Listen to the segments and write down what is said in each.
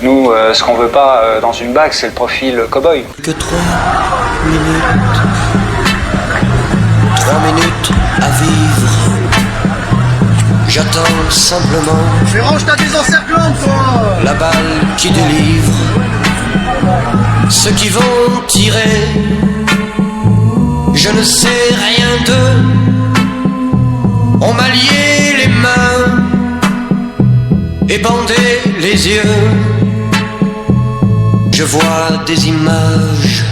Nous, ce qu'on veut pas dans une bague, c'est le profil cow-boy. Que 3 minutes à vivre. J'attends simplement. Mais range ta désencerclante, toi. La balle qui délivre. Ceux qui vont tirer, je ne sais rien d'eux. On m'a lié les mains et bandé les yeux. Je vois des images.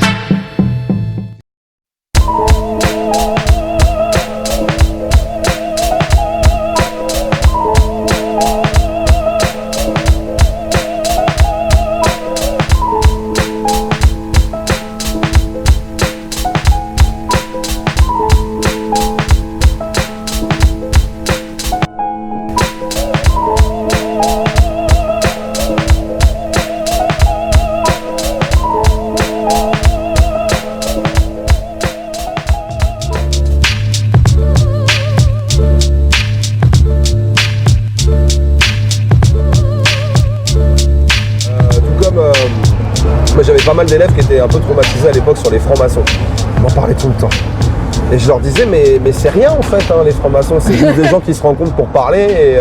Moi j'avais pas mal d'élèves qui étaient un peu traumatisés à l'époque sur les francs-maçons. On m'en parlait tout le temps. Et je leur disais mais c'est rien en fait les francs-maçons, c'est juste des gens qui se rencontrent pour parler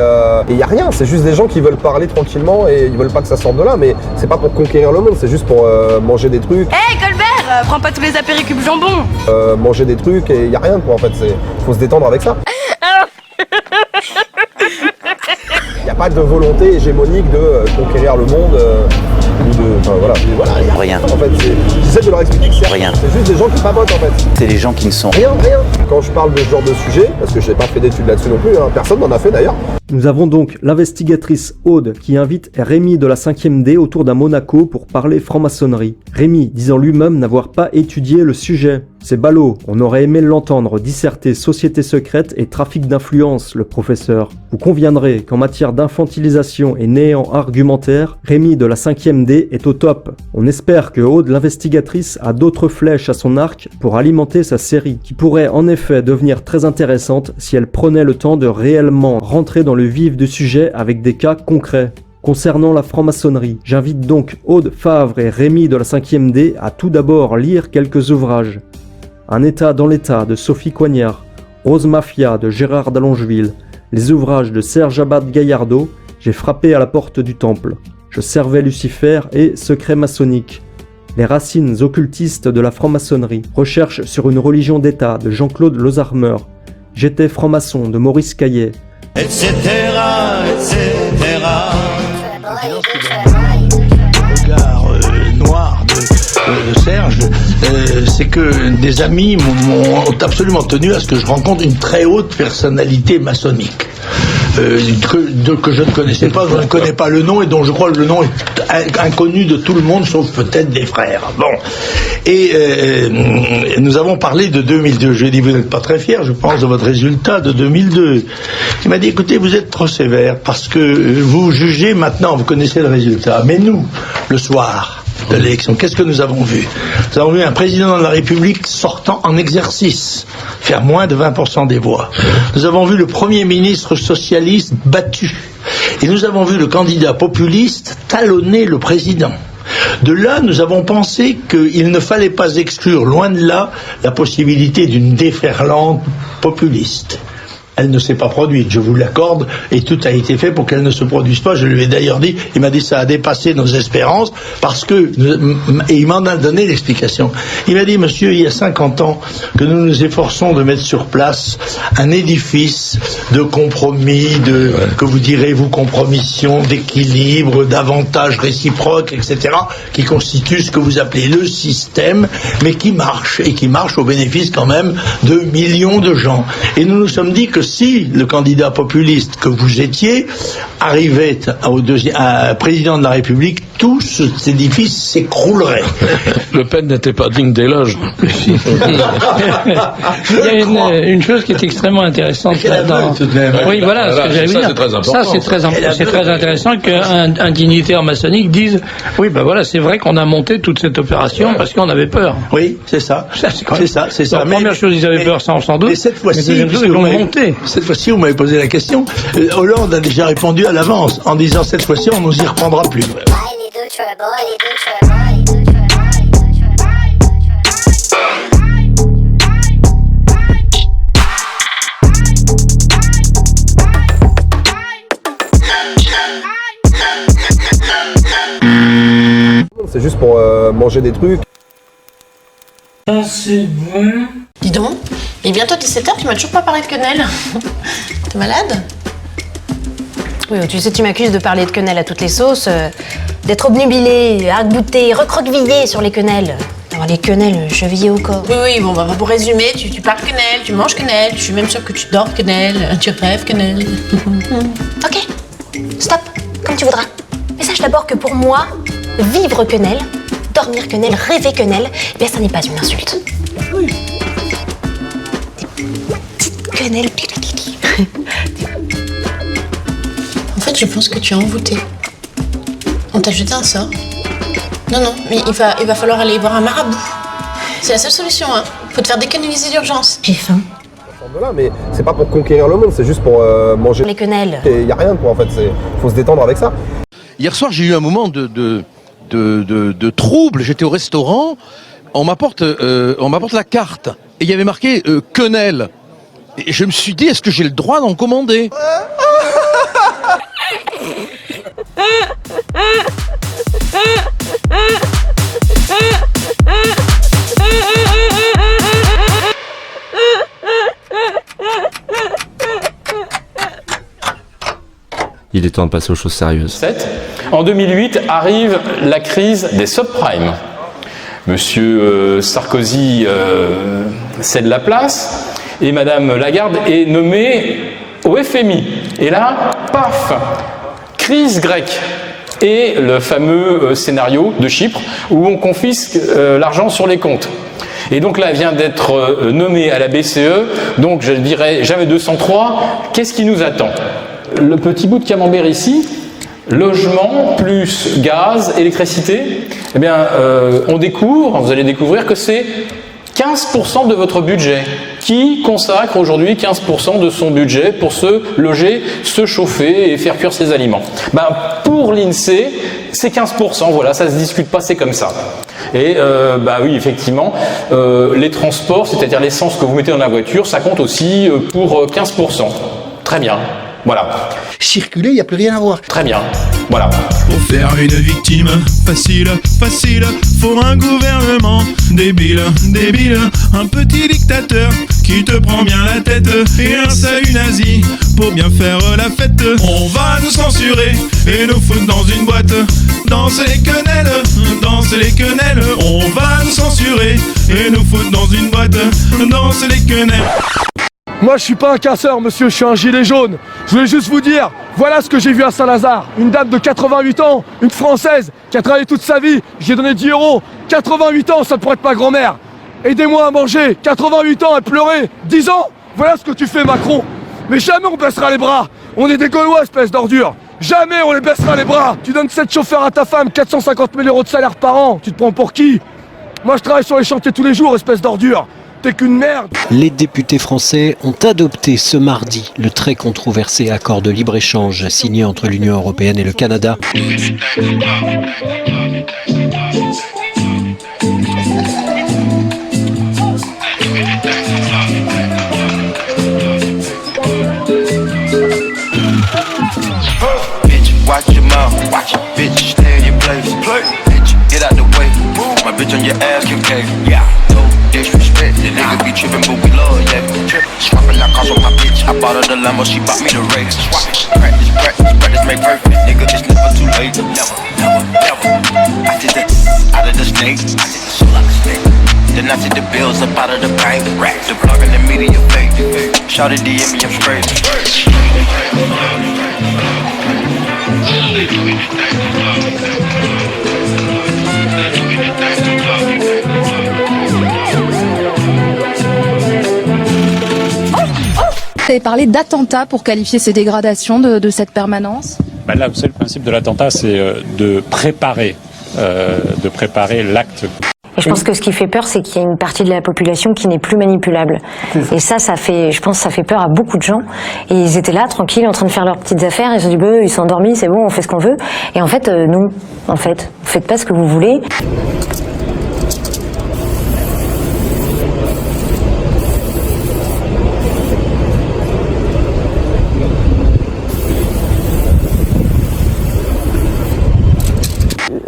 et y a rien, c'est juste des gens qui veulent parler tranquillement et ils veulent pas que ça sorte de là, mais c'est pas pour conquérir le monde, c'est juste pour manger des trucs. Hey Colbert, prends pas tous les apéricubes jambon. Manger des trucs et y a rien quoi en fait, faut se détendre avec ça. Il n'y a pas de volonté hégémonique de conquérir le monde ou de. Enfin voilà. Rien. En fait, j'essaie de leur expliquer que c'est rien. C'est juste des gens qui papotent en fait. C'est les gens qui ne sont rien. Quand je parle de ce genre de sujet, parce que je n'ai pas fait d'études là-dessus non plus, personne n'en a fait d'ailleurs. Nous avons donc l'investigatrice Aude qui invite Rémi de la 5e D autour d'un Monaco pour parler franc-maçonnerie. Rémi disant lui-même n'avoir pas étudié le sujet. C'est ballot, on aurait aimé l'entendre disserter société secrète et trafic d'influence, le professeur. Vous conviendrez qu'en matière d'infantilisation et néant argumentaire, Rémi de la 5e D est au top. On espère que Aude l'investigatrice a d'autres flèches à son arc pour alimenter sa série, qui pourrait en effet devenir très intéressante si elle prenait le temps de réellement rentrer dans le vif du sujet avec des cas concrets. Concernant la franc-maçonnerie, j'invite donc Aude Favre et Rémi de la 5e D à tout d'abord lire quelques ouvrages. Un état dans l'état de Sophie Coignard, Rose Mafia de Gérard d'Allongeville, les ouvrages de Serge Abad Gaillardeau, J'ai frappé à la porte du temple, Je servais Lucifer et Secret maçonnique. Les racines occultistes de la franc-maçonnerie, Recherche sur une religion d'État de Jean-Claude Lozarmer, J'étais franc-maçon de Maurice Caillet, Etc. Le regard noir de Serge, c'est que des amis m'ont absolument tenu à ce que je rencontre une très haute personnalité maçonnique. Que je ne connaissais pas, je ne connais pas le nom et dont je crois que le nom est inconnu de tout le monde sauf peut-être des frères. Bon. Et nous avons parlé de 2002. Je lui ai dit, vous n'êtes pas très fier, je pense, de votre résultat de 2002. Il m'a dit, écoutez, vous êtes trop sévère parce que vous jugez maintenant, vous connaissez le résultat. Mais nous, le soir de l'élection, qu'est-ce que nous avons vu? Nous avons vu un président de la République sortant en exercice, faire moins de 20% des voix. Nous avons vu le Premier ministre socialiste battu. Et nous avons vu le candidat populiste talonner le président. De là, nous avons pensé qu'il ne fallait pas exclure, loin de là, la possibilité d'une déferlante populiste. Elle ne s'est pas produite, je vous l'accorde, et tout a été fait pour qu'elle ne se produise pas. Je lui ai d'ailleurs dit, il m'a dit ça a dépassé nos espérances, parce que, et il m'en a donné l'explication. Il m'a dit, monsieur, il y a 50 ans que nous nous efforçons de mettre sur place un édifice de compromis, que vous direz, vous, compromission, d'équilibre, d'avantages réciproques, etc., qui constitue ce que vous appelez le système, mais qui marche, et qui marche au bénéfice quand même de millions de gens. Et nous nous sommes dit que si le candidat populiste que vous étiez arrivait à président de la République, tout cet édifice s'écroulerait. Le Pen n'était pas digne d'éloge. Il y a une chose qui est extrêmement intéressante là-dedans. Oui, voilà ce que j'allais dire. Ça, c'est très intéressant qu'un dignitaire maçonnique dise oui, ben voilà, c'est vrai qu'on a monté toute cette opération parce qu'on avait peur. Oui, c'est ça. C'est ça. La première chose, ils avaient peur, sans doute. Mais cette fois-ci, ils l'ont monté. Cette fois-ci, vous m'avez posé la question. Hollande a déjà répondu à l'avance en disant cette fois-ci, on nous y reprendra plus. C'est juste pour manger des trucs. Ah, c'est bon. Dis donc, il est bientôt 17h, tu m'as toujours pas parlé de quenelle. T'es malade? Oui, tu sais, tu m'accuses de parler de quenelle à toutes les sauces, d'être obnubilé, arc-bouté, recroquevillé sur les quenelles. D'avoir les quenelles chevillées au corps. Oui, bon, bah, pour résumer, tu parles quenelle, tu manges quenelle, je suis même sûre que tu dors quenelle, tu rêves quenelle. Ok, stop, comme tu voudras. Mais sache d'abord que pour moi, vivre quenelle, dormir quenelle, rêver quenelle, eh bien, ça n'est pas une insulte. Oui. Petite quenelle. En fait, je pense que tu es envoûté. On t'a jeté un sort. Non, mais il va falloir aller voir un marabout. C'est la seule solution, hein. Faut te faire décanaliser d'urgence. J'ai faim. Là, mais c'est pas pour conquérir le monde, c'est juste pour manger. Les quenelles. Il y a rien quoi en fait, faut se détendre avec ça. Hier soir, j'ai eu un moment de trouble. J'étais au restaurant, on m'apporte la carte et il y avait marqué quenelle. Et je me suis dit, est-ce que j'ai le droit d'en commander? Il est temps de passer aux choses sérieuses. En 2008 arrive la crise des subprimes. Monsieur Sarkozy cède la place et Madame Lagarde est nommée au FMI. Et là, paf, crise grecque. Et le fameux scénario de Chypre où on confisque l'argent sur les comptes. Et donc là, elle vient d'être nommée à la BCE, donc je dirais jamais 203. Qu'est-ce qui nous attend? Le petit bout de camembert ici, logement plus gaz, électricité, eh bien, on découvre, vous allez découvrir que c'est 15% de votre budget. Qui consacre aujourd'hui 15% de son budget pour se loger, se chauffer et faire cuire ses aliments? Ben, pour l'INSEE, c'est 15%, voilà, ça se discute pas, c'est comme ça. Et bah oui, effectivement, les transports, c'est-à-dire l'essence que vous mettez dans la voiture, ça compte aussi pour 15%. Très bien. Voilà. Circuler, il n'y a plus rien à voir. Très bien. Voilà. Pour faire une victime facile, faut un gouvernement débile, un petit dictateur qui te prend bien la tête et un salut nazi pour bien faire la fête. On va nous censurer et nous foutre dans une boîte. Danse les quenelles, on va nous censurer et nous foutre dans une boîte. Danse les quenelles. Moi je suis pas un casseur monsieur, je suis un gilet jaune. Je voulais juste vous dire, voilà ce que j'ai vu à Saint-Lazare. Une dame de 88 ans, une Française, qui a travaillé toute sa vie, j'ai donné 10 €. 88 ans, ça pourrait être ma grand-mère. Aidez-moi à manger, 88 ans, à pleurer. 10 ans, voilà ce que tu fais Macron. Mais jamais on baissera les bras. On est des Gaulois, espèce d'ordure. Jamais on les baissera les bras. Tu donnes 7 chauffeurs à ta femme, 450 000 € de salaire par an. Tu te prends pour qui? Moi je travaille sur les chantiers tous les jours, espèce d'ordure. T'es qu'une merde. Les députés français ont adopté ce mardi le très controversé accord de libre-échange signé entre l'Union européenne et le Canada. Watch your mouth, watch it, bitch, stay in your place. Bitch, get out the way. My bitch on your ass can pay. Yeah, no disrespect. The nigga be trippin', but we love that. Swappin' like cars on my bitch. I bought her the Lambo, she bought me the race. Practice make perfect. Nigga, it's never too late. Never. I did the out of the snake. I did the soul out the snake. Then I see the bills up out of the bank. The plug in the media fake. Shout it DM me, I'm straight. Vous avez parlé d'attentat pour qualifier ces dégradations de cette permanence? Là, vous savez, le principe de l'attentat, c'est de préparer l'acte. Et je pense que ce qui fait peur, c'est qu'il y a une partie de la population qui n'est plus manipulable. Et ça fait, je pense que ça fait peur à beaucoup de gens. Et ils étaient là, tranquilles, en train de faire leurs petites affaires, et ils se sont dit, ils sont endormis, c'est bon, on fait ce qu'on veut. Et en fait, non. En fait, faites pas ce que vous voulez.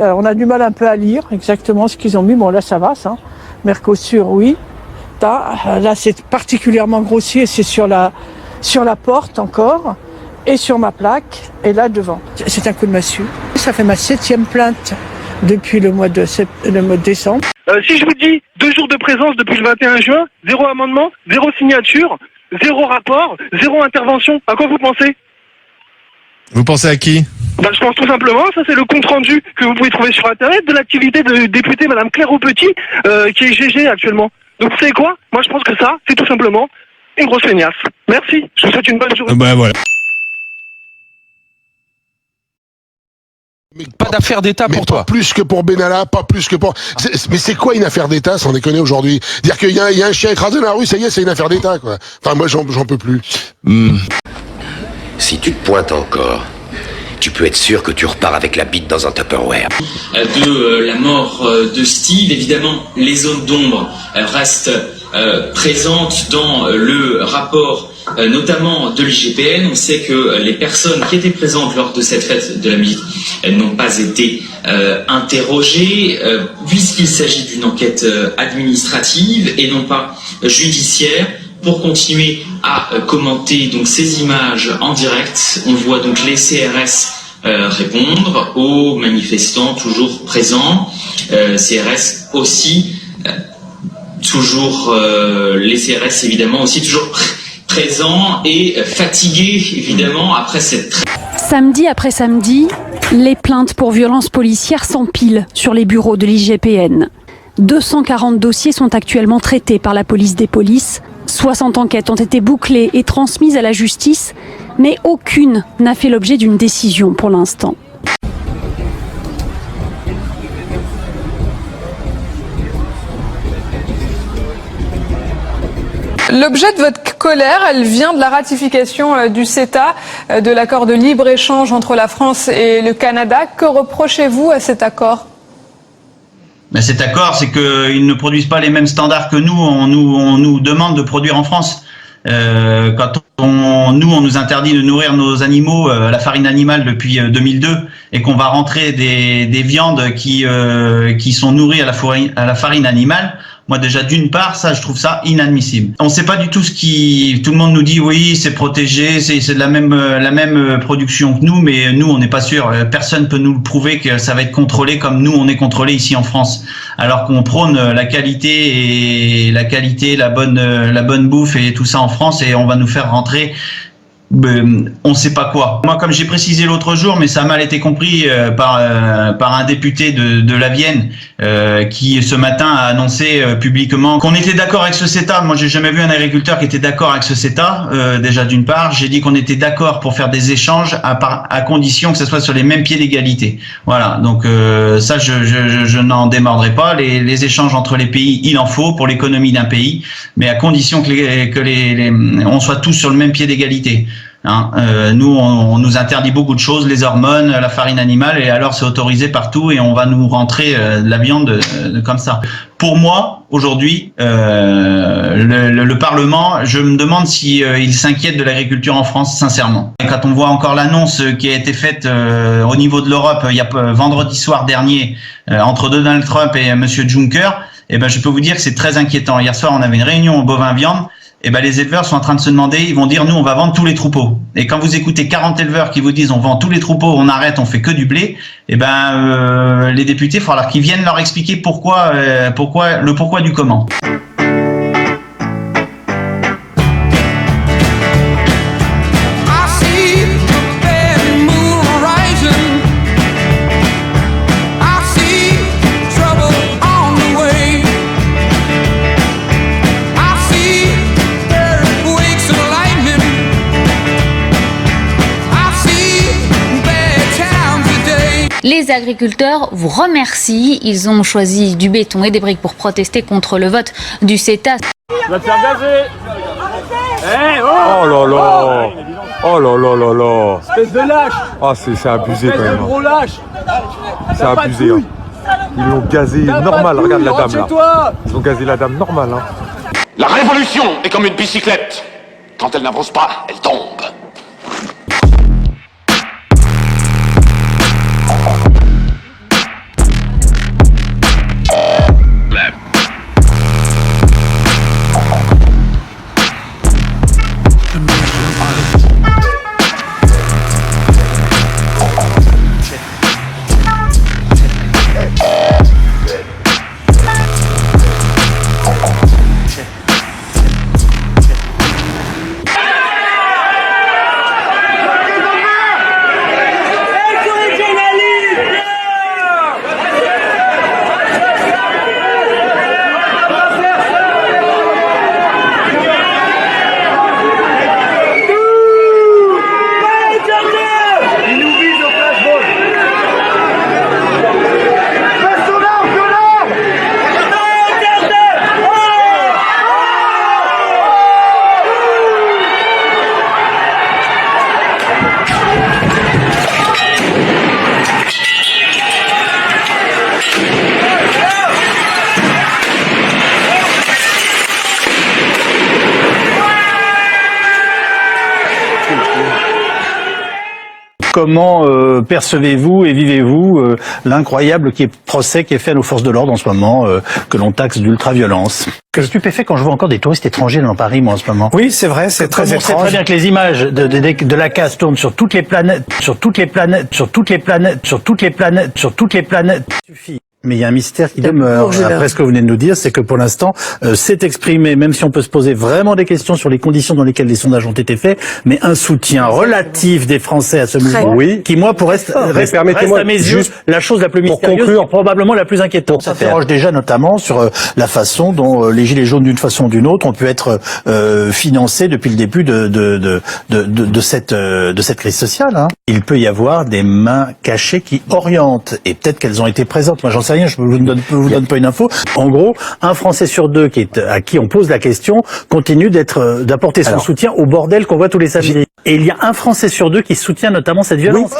On a du mal un peu à lire exactement ce qu'ils ont mis. Bon, là, ça va, ça. Mercosur, oui. Là, c'est particulièrement grossier. C'est sur la porte encore et sur ma plaque et là devant. C'est un coup de massue. Ça fait ma 7e plainte depuis le mois de décembre. Si je vous dis 2 jours de présence depuis le 21 juin, 0 amendement, 0 signature, 0 rapport, 0 intervention, à quoi vous pensez? Vous pensez à qui? Je pense tout simplement, ça c'est le compte rendu que vous pouvez trouver sur internet de l'activité de députée Madame Claire Aupetit, qui est GG actuellement. Donc vous savez quoi? Moi je pense que ça, c'est tout simplement une grosse feignasse. Merci, je vous souhaite une bonne journée. Ben voilà. Mais pas d'affaire d'État pour toi. Pas plus que pour Benalla, pas plus que pour... Mais c'est quoi une affaire d'État, sans déconner aujourd'hui? Dire qu'il y a un chien écrasé dans la rue, ça y est, c'est une affaire d'État, quoi. Enfin, moi, j'en peux plus. Si tu te pointes encore, tu peux être sûr que tu repars avec la bite dans un Tupperware. De la mort de Steve, évidemment, les zones d'ombre restent présentes dans le rapport, notamment de l'IGPN. On sait que les personnes qui étaient présentes lors de cette fête de la musique n'ont pas été interrogées, puisqu'il s'agit d'une enquête administrative et non pas judiciaire. Pour continuer à commenter donc ces images en direct, on voit donc les CRS répondre aux manifestants toujours présents. CRS aussi, toujours les CRS évidemment aussi toujours présents et fatigués évidemment après cette... Samedi après samedi, les plaintes pour violences policières s'empilent sur les bureaux de l'IGPN. 240 dossiers sont actuellement traités par la police des polices. 60 enquêtes ont été bouclées et transmises à la justice, mais aucune n'a fait l'objet d'une décision pour l'instant. L'objet de votre colère, elle vient de la ratification du CETA, de l'accord de libre-échange entre la France et le Canada. Que reprochez-vous à cet accord ? Cet accord, c'est qu'ils ne produisent pas les mêmes standards que nous. On nous demande de produire en France. Quand on nous interdit de nourrir nos animaux à la farine animale depuis 2002 et qu'on va rentrer des viandes qui sont nourries à la farine animale. Moi déjà d'une part, ça je trouve ça inadmissible. On ne sait pas du tout tout le monde nous dit oui c'est protégé, c'est de la même production que nous, mais nous on n'est pas sûr. Personne peut nous le prouver que ça va être contrôlé comme nous on est contrôlé ici en France. Alors qu'on prône la qualité, la bonne bouffe et tout ça en France et on va nous faire rentrer. On ne sait pas quoi. Moi, comme j'ai précisé l'autre jour, mais ça a mal été compris par un député de la Vienne qui ce matin a annoncé publiquement qu'on était d'accord avec ce CETA. Moi, j'ai jamais vu un agriculteur qui était d'accord avec ce CETA. Déjà d'une part, j'ai dit qu'on était d'accord pour faire des échanges à condition que ce soit sur les mêmes pieds d'égalité. Voilà. Donc ça, je n'en démordrai pas. Les échanges entre les pays, il en faut pour l'économie d'un pays, mais à condition que on soit tous sur le même pied d'égalité. Nous, on nous interdit beaucoup de choses, les hormones, la farine animale, et alors c'est autorisé partout et on va nous rentrer de la viande comme ça. Pour moi, aujourd'hui, le Parlement, je me demande si il s'inquiète de l'agriculture en France, sincèrement. Et quand on voit encore l'annonce qui a été faite au niveau de l'Europe, il y a vendredi soir dernier, entre Donald Trump et Monsieur Juncker, je peux vous dire que c'est très inquiétant. Hier soir, on avait une réunion au bovin viande. Les éleveurs sont en train de se demander, ils vont dire nous on va vendre tous les troupeaux. Et quand vous écoutez 40 éleveurs qui vous disent on vend tous les troupeaux, on arrête, on fait que du blé, les députés, il va falloir qu'ils viennent leur expliquer le pourquoi du comment. Les agriculteurs vous remercient. Ils ont choisi du béton et des briques pour protester contre le vote du CETA. Tu vas te faire gazer. Oh là là. Oh là là là là. Espèce de lâche. Ah, c'est abusé quand Espèce de même. gros lâche. C'est abusé. Hein. Ils l'ont gazé normal, regarde la dame là. Toi. Ils ont gazé la dame normale. Hein. La révolution est comme une bicyclette. Quand elle n'avance pas, elle tombe. Comment percevez-vous et vivez-vous l'incroyable procès qui est fait à nos forces de l'ordre en ce moment, que l'on taxe d'ultra-violence? Que stupéfait quand je vois encore des touristes étrangers dans Paris, moi, en ce moment. Oui, c'est vrai, c'est très étrange. On sait très bien que les images de la casse tournent sur toutes les planètes, sur toutes les planètes, sur toutes les planètes, sur toutes les planètes, sur toutes les planètes. Suffit. Mais il y a un mystère qui demeure, après ce que vous venez de nous dire, c'est que pour l'instant, c'est exprimé, même si on peut se poser vraiment des questions sur les conditions dans lesquelles les sondages ont été faits, mais un soutien relatif des Français à ce mouvement, qui, moi, reste à mes yeux la chose la plus mystérieuse et probablement la plus inquiétante. On s'interroge déjà notamment sur la façon dont les Gilets jaunes, d'une façon ou d'une autre, ont pu être financés depuis le début de cette crise sociale. Hein. Il peut y avoir des mains cachées qui orientent, et peut-être qu'elles ont été présentes. Moi, j'en sais rien, je vous donne pas une info. En gros, un Français sur deux à qui on pose la question continue d'apporter son soutien au bordel qu'on voit tous les samedis. Et il y a un Français sur deux qui soutient notamment cette violence.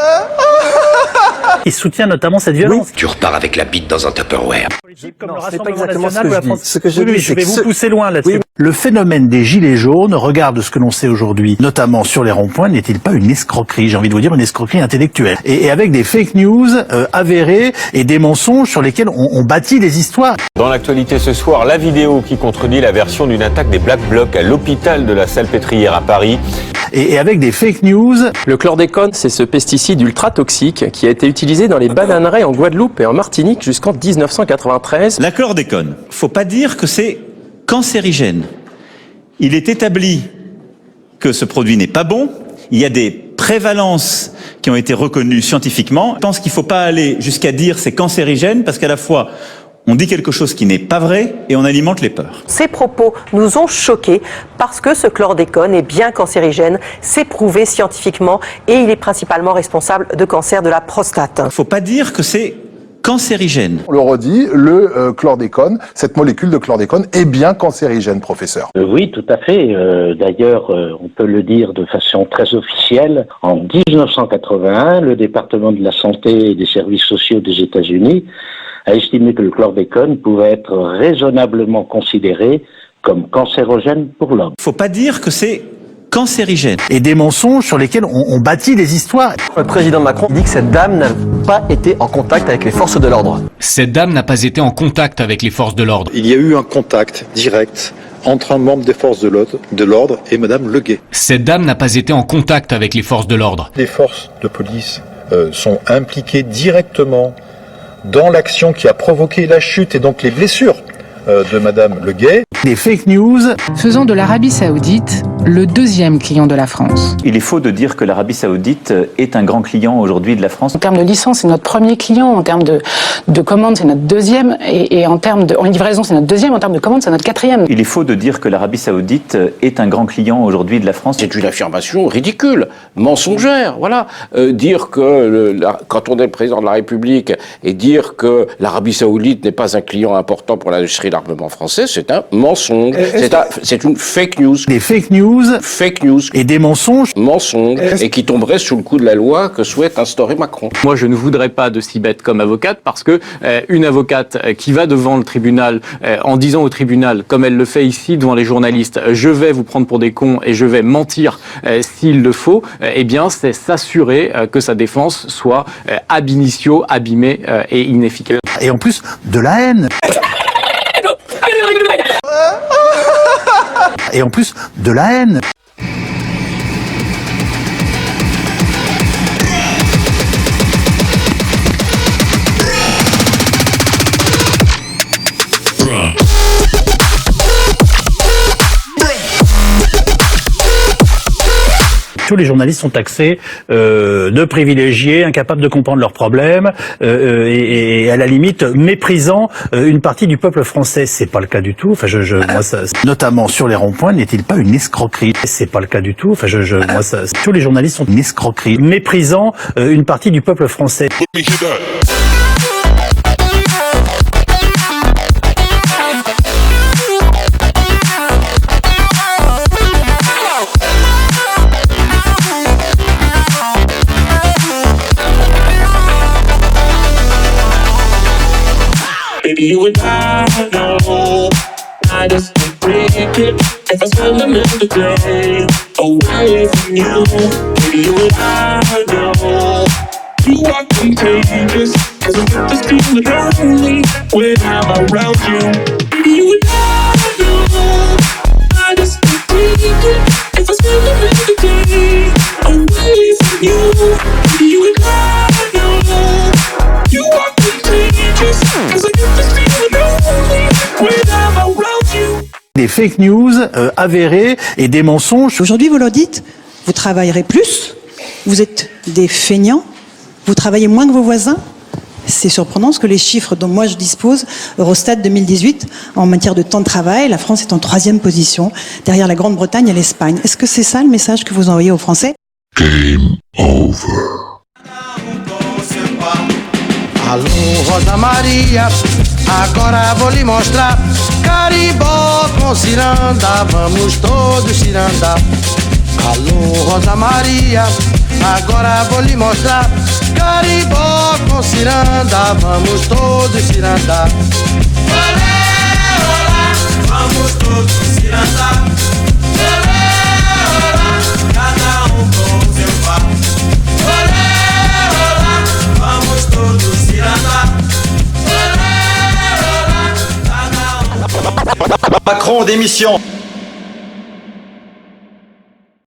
Tu repars avec la bite dans un Tupperware. C'est pas exactement ce que je dis. Je vais vous pousser loin là-dessus. Le phénomène des gilets jaunes, regarde ce que l'on sait aujourd'hui, notamment sur les ronds-points, n'est-il pas une escroquerie? J'ai envie de vous dire une escroquerie intellectuelle. Et avec des fake news avérées et des mensonges sur lesquels on bâtit des histoires. Dans l'actualité ce soir, la vidéo qui contredit la version d'une attaque des Black Blocs à l'hôpital de la Salpêtrière à Paris. Et avec des fake news. Le chlordécone, c'est ce pesticide ultra toxique qui a été utilisé dans les bananeraies en Guadeloupe et en Martinique jusqu'en 1993. La chlordécone, faut pas dire que c'est cancérigène. Il est établi que ce produit n'est pas bon. Il y a des prévalences qui ont été reconnues scientifiquement. Je pense qu'il ne faut pas aller jusqu'à dire c'est cancérigène parce qu'à la fois on dit quelque chose qui n'est pas vrai et on alimente les peurs. Ces propos nous ont choqués parce que ce chlordécone est bien cancérigène, c'est prouvé scientifiquement et il est principalement responsable de cancer de la prostate. Il ne faut pas dire que c'est cancérigène. On le redit, le chlordécone, cette molécule de chlordécone est bien cancérigène, professeur. Oui, tout à fait. D'ailleurs, on peut le dire de façon très officielle. En 1981, le département de la santé et des services sociaux des États-Unis a estimé que le chlordécone pouvait être raisonnablement considéré comme cancérogène pour l'homme. Il ne faut pas dire que c'est cancérigène. Et des mensonges sur lesquels on bâtit des histoires. Le président Macron dit que cette dame n'a pas été en contact avec les forces de l'ordre. Cette dame n'a pas été en contact avec les forces de l'ordre. Il y a eu un contact direct entre un membre des forces de l'ordre et Madame Leguet. Cette dame n'a pas été en contact avec les forces de l'ordre. Les forces de police sont impliquées directement dans l'action qui a provoqué la chute et donc les blessures de Madame Leguet. Des fake news. Faisant de l'Arabie Saoudite le deuxième client de la France. Il est faux de dire que l'Arabie Saoudite est un grand client aujourd'hui de la France. En termes de licence, c'est notre premier client. En termes de commandes, c'est notre deuxième. Et en termes de livraison, c'est notre deuxième. En termes de commandes, c'est notre quatrième. Il est faux de dire que l'Arabie Saoudite est un grand client aujourd'hui de la France. C'est une affirmation ridicule, mensongère. Voilà. Dire que quand on est le président de la République et dire que l'Arabie Saoudite n'est pas un client important pour l'industrie de l'armement français, c'est un mensonge. C'est une fake news. Des fake news. news, fake news et des mensonges, et qui tomberaient sous le coup de la loi que souhaite instaurer Macron. Moi, je ne voudrais pas de si bête comme avocate parce que une avocate qui va devant le tribunal en disant au tribunal, comme elle le fait ici devant les journalistes, je vais vous prendre pour des cons et je vais mentir s'il le faut, eh bien, c'est s'assurer que sa défense soit ab initio, abîmée et inefficace. Et en plus, de la haine. Et en plus, de la haine. Tous les journalistes sont taxés de privilégiés, incapables de comprendre leurs problèmes et à la limite méprisant une partie du peuple français. C'est pas le cas du tout. Enfin, moi, ça, notamment sur les ronds-points, n'est-il pas une escroquerie? C'est pas le cas du tout. Enfin, moi, ça, tous les journalistes sont une escroquerie, méprisant une partie du peuple français. Baby, you and I know I just can't break it if I spend another day away from you. Baby, you and I know you are contagious, cause I get this feeling lonely when I'm around you. Baby, you and I know I just can't break it if I spend another day away from you. Baby, you and I know you are contagious, cause I get this feeling lonely when I'm around you. Des fake news avérées et des mensonges. Aujourd'hui, vous leur dites, vous travaillerez plus, vous êtes des feignants, vous travaillez moins que vos voisins. C'est surprenant parce que les chiffres dont moi je dispose, Eurostat 2018, en matière de temps de travail, la France est en 3e position, derrière la Grande-Bretagne et l'Espagne. Est-ce que c'est ça le message que vous envoyez aux Français? Game over. Alô, Rosa Maria, agora vou lhe mostrar. Carimbó com ciranda, vamos todos cirandar. Alô, Rosa Maria, agora vou lhe mostrar. Carimbó com ciranda, vamos todos cirandar. Olé, olá, vamos todos cirandar. Olé, olá, cada com o seu par. Olé, olá, vamos todos cirandar. Macron, démission.